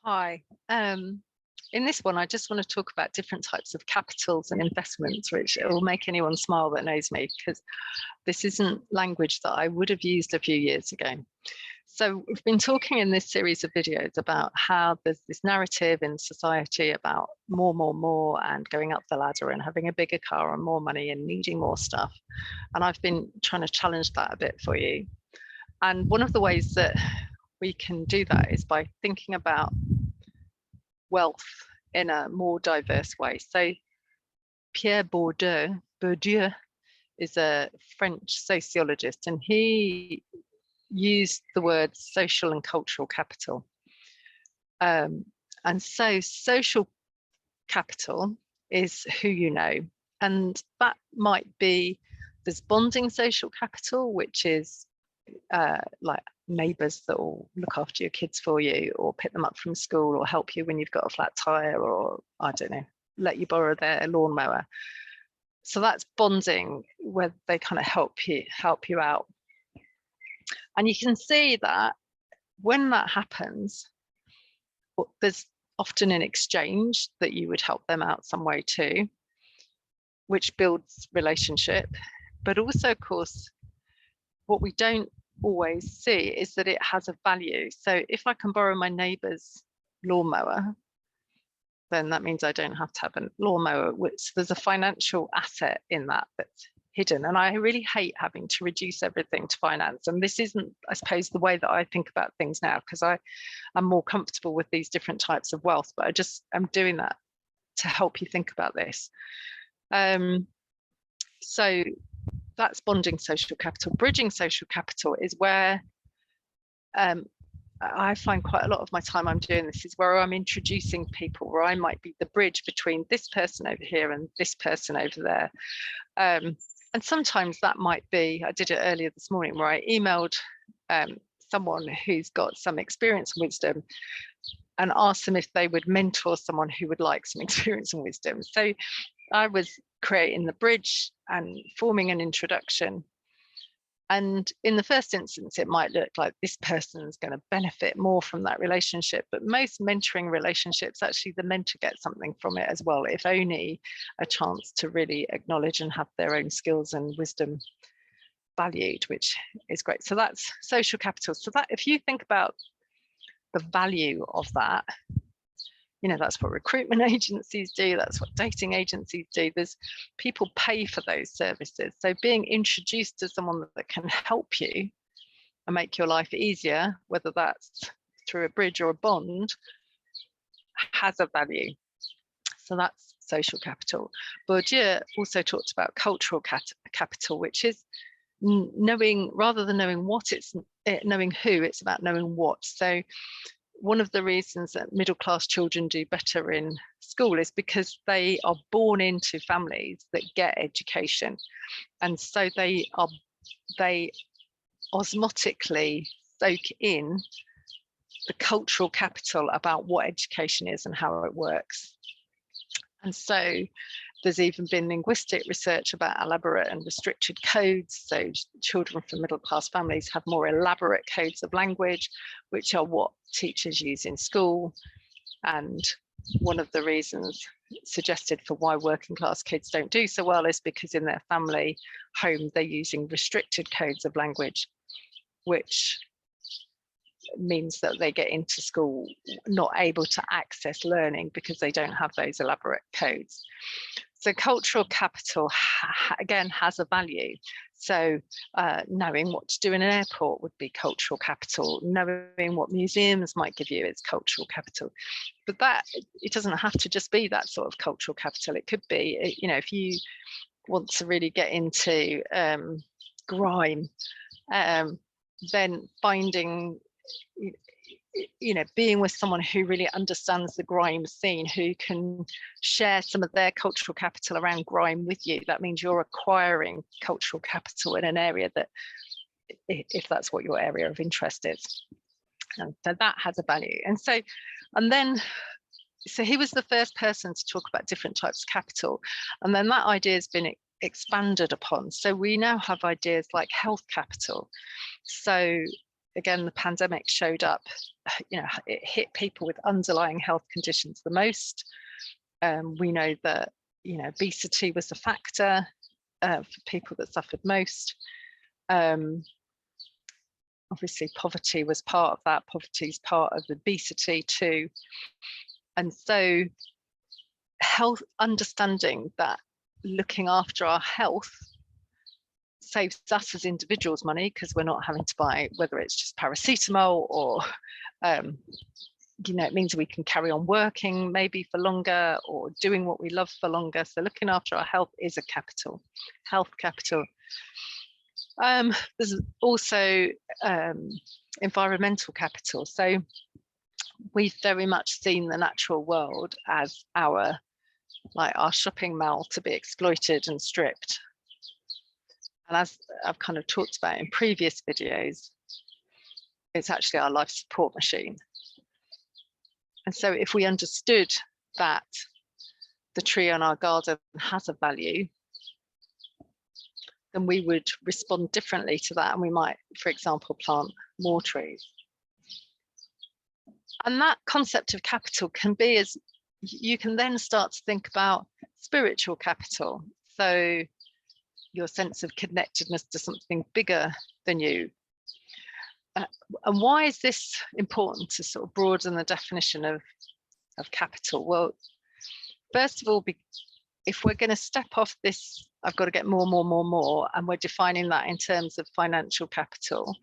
Hi. In this one, I just want to talk about different types of capitals and investments, which will make anyone smile that knows me, because this isn't language that I would have used a few years ago. So we've been talking in this series of videos about how there's this narrative in society about more, more, more, and going up the ladder and having a bigger car and more money and needing more stuff. And I've been trying to challenge that a bit for you. And one of the ways that we can do that is by thinking about wealth in a more diverse way. So Pierre Bourdieu is a French sociologist, and he used the words social and cultural capital. And so social capital is who you know, and that might be, there's bonding social capital, which is like neighbours that will look after your kids for you, or pick them up from school, or help you when you've got a flat tire, or I don't know, let you borrow their lawnmower. So that's bonding, where they kind of help you out. And you can see that when that happens, there's often an exchange that you would help them out some way too, which builds relationship. But also, of course, what we don't always see is that it has a value. So if I can borrow my neighbour's lawnmower, then that means I don't have to have a lawnmower, which there's a financial asset in that that's hidden. And I really hate having to reduce everything to finance. And this isn't, I suppose, the way that I think about things now, because I'm more comfortable with these different types of wealth, but I'm doing that to help you think about this. So that's bonding social capital. Bridging social capital is where I find quite a lot of my time I'm doing this is where I'm introducing people, where I might be the bridge between this person over here and this person over there. And sometimes that might be, I did it earlier this morning, where I emailed someone who's got some experience and wisdom and asked them if they would mentor someone who would like some experience and wisdom. So I was creating the bridge and forming an introduction. And in the first instance, it might look like this person's going to benefit more from that relationship. But most mentoring relationships, actually, the mentor gets something from it as well, if only a chance to really acknowledge and have their own skills and wisdom valued, which is great. So that's social capital. So that, if you think about the value of that, that's what recruitment agencies do, that's what dating agencies do. There's people pay for those services. So being introduced to someone that can help you and make your life easier, whether that's through a bridge or a bond, has a value. So that's social capital. Bourdieu also talked about cultural capital, which is knowing, rather than knowing what, it's knowing who, it's about knowing what. So one of the reasons that middle class children do better in school is because they are born into families that get education. And so they osmotically soak in the cultural capital about what education is and how it works. And so there's even been linguistic research about elaborate and restricted codes. So children from middle class families have more elaborate codes of language, which are what teachers use in school. And one of the reasons suggested for why working class kids don't do so well is because in their family home, they're using restricted codes of language, which means that they get into school not able to access learning because they don't have those elaborate codes. So cultural capital, again, has a value. So knowing what to do in an airport would be cultural capital. Knowing what museums might give you is cultural capital. But that, it doesn't have to just be that sort of cultural capital. It could be, if you want to really get into grime, then finding, being with someone who really understands the grime scene, who can share some of their cultural capital around grime with you. That means you're acquiring cultural capital in an area that, if that's what your area of interest is. And so that has a value. And so he was the first person to talk about different types of capital. And then that idea has been expanded upon. So we now have ideas like health capital. So again, the pandemic showed up, it hit people with underlying health conditions the most. We know that, obesity was a factor for people that suffered most. Obviously, poverty was part of that. Poverty is part of obesity too. And so health, understanding that looking after our health saves us as individuals money, because we're not having to buy, whether it's just paracetamol or it means we can carry on working maybe for longer or doing what we love for longer. So looking after our health is a capital, health capital. There's also environmental capital. So we've very much seen the natural world as our shopping mall to be exploited and stripped. And as I've kind of talked about in previous videos, it's actually our life support machine. And so if we understood that the tree on our garden has a value, then we would respond differently to that. And we might, for example, plant more trees. And that concept of capital can be, as you can then start to think about spiritual capital. So your sense of connectedness to something bigger than you. And why is this important to sort of broaden the definition of capital? Well, first of all, if we're going to step off this, I've got to get more, and we're defining that in terms of financial capital,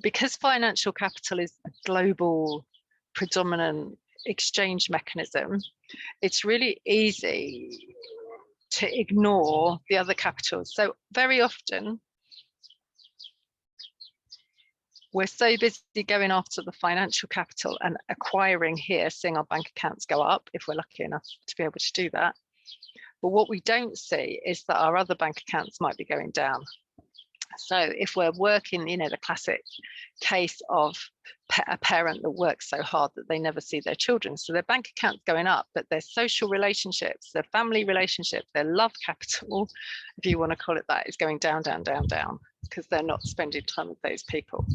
because financial capital is a global predominant exchange mechanism, it's really easy to ignore the other capitals. So very often we're so busy going after the financial capital and acquiring here, seeing our bank accounts go up if we're lucky enough to be able to do that. But what we don't see is that our other bank accounts might be going down. So if we're working, the classic case of a parent that works so hard that they never see their children. So their bank account's going up, but their social relationships, their family relationships, their love capital, if you want to call it that, is going down, because they're not spending time with those people.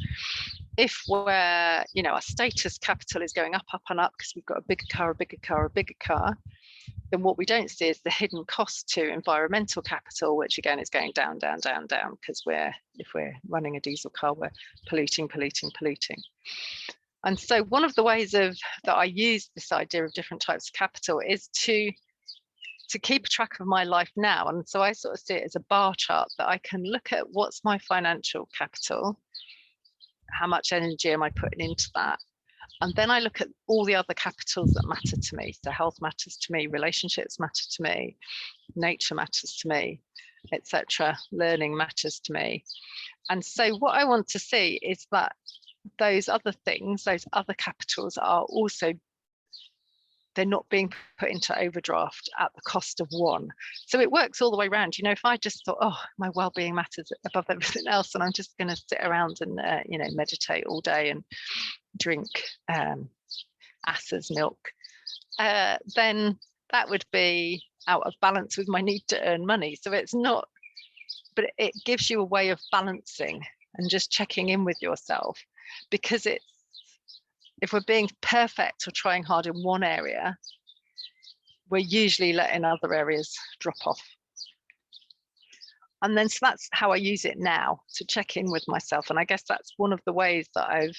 If we're, our status capital is going up and up because we've got a bigger car, then what we don't see is the hidden cost to environmental capital, which again is going down, because if we're running a diesel car, we're polluting. And so one of the ways that I use this idea of different types of capital is to keep track of my life now. And so I sort of see it as a bar chart that I can look at what's my financial capital, how much energy am I putting into that? And then I look at all the other capitals that matter to me. So health matters to me, relationships matter to me, nature matters to me, etc. Learning matters to me. And so what I want to see is that those other things, those other capitals are also, they're not being put into overdraft at the cost of one. So it works all the way around. If I just thought, oh, my well-being matters above everything else, and I'm just going to sit around and, meditate all day and drink Assa's milk, then that would be out of balance with my need to earn money. So it's not, but it gives you a way of balancing and just checking in with yourself, because if we're being perfect or trying hard in one area, we're usually letting other areas drop off. And then so that's how I use it now, to check in with myself. And I guess that's one of the ways that I've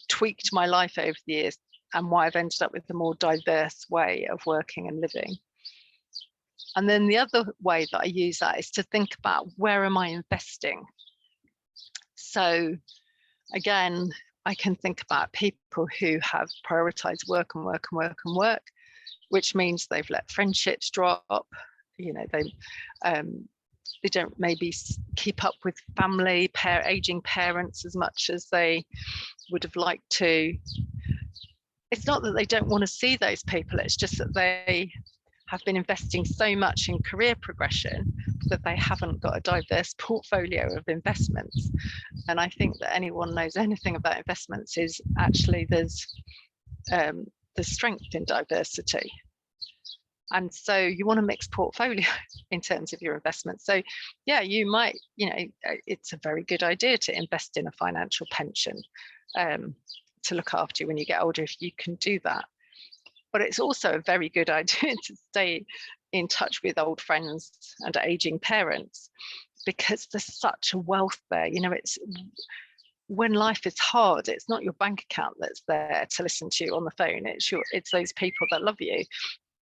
tweaked my life over the years, and why I've ended up with a more diverse way of working and living. And then the other way that I use that is to think about, where am I investing? So again, I can think about people who have prioritized work, which means they've let friendships drop. They don't maybe keep up with family, aging parents as much as they would have liked to. It's not that they don't want to see those people, it's just that they have been investing so much in career progression that they haven't got a diverse portfolio of investments. And I think that anyone knows anything about investments is actually there's strength in diversity. And so you want a mixed portfolio in terms of your investments. So yeah, you might, it's a very good idea to invest in a financial pension to look after you when you get older, if you can do that. But it's also a very good idea to stay in touch with old friends and aging parents, because there's such a wealth there. It's when life is hard, it's not your bank account that's there to listen to you on the phone. It's those people that love you.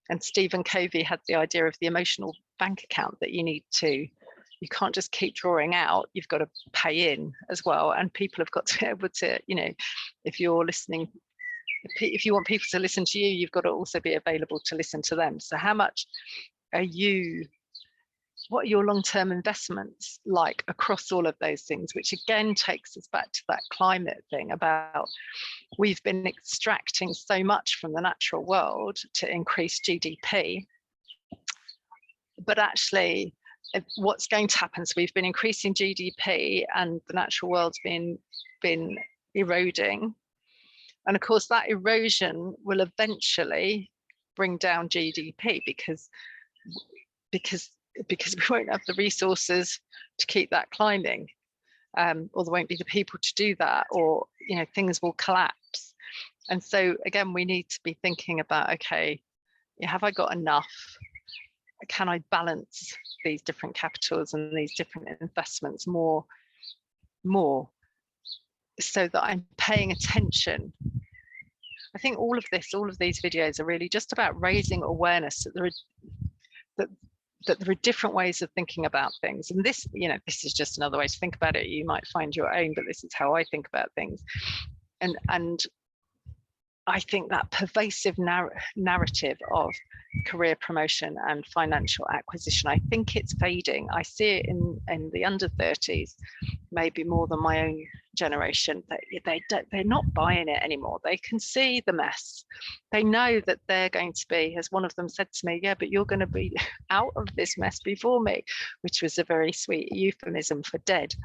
And Stephen Covey had the idea of the emotional bank account, that you can't just keep drawing out, you've got to pay in as well. And people have got to be able to, if you're listening, if you want people to listen to you, you've got to also be available to listen to them. So how much what are your long-term investments like across all of those things, which again takes us back to that climate thing about, we've been extracting so much from the natural world to increase GDP, but actually what's going to happen, so we've been increasing GDP and the natural world's been eroding, and of course that erosion will eventually bring down GDP because we won't have the resources to keep that climbing, or there won't be the people to do that, or things will collapse. And so again, we need to be thinking about, okay, have I got enough? Can I balance these different capitals and these different investments more so that I'm paying attention? I think all of these videos are really just about raising awareness that there are different ways of thinking about things. And this is just another way to think about it. You might find your own, but this is how I think about things. And I think that pervasive narrative of career promotion and financial acquisition, I think it's fading. I see it in the under 30s, maybe more than my own generation. They're not buying it anymore. They can see the mess. They know that they're going to be, as one of them said to me, yeah, but you're going to be out of this mess before me, which was a very sweet euphemism for dead.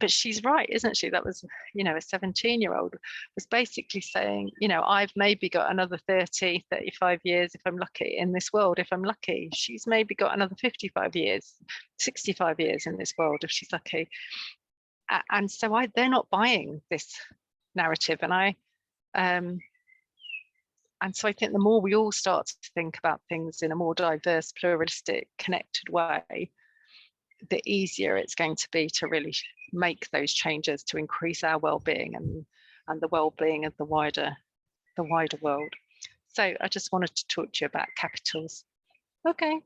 But she's right, isn't she? That was, a 17-year-old was basically saying, I've maybe got another 30, 35 years if I'm lucky in this world. If I'm lucky, she's maybe got another 55 years, 65 years in this world if she's lucky. And so they're not buying this narrative. And so I think the more we all start to think about things in a more diverse, pluralistic, connected way, the easier it's going to be to really make those changes to increase our well-being and the well-being of the wider world. So I just wanted to talk to you about capitals. Okay.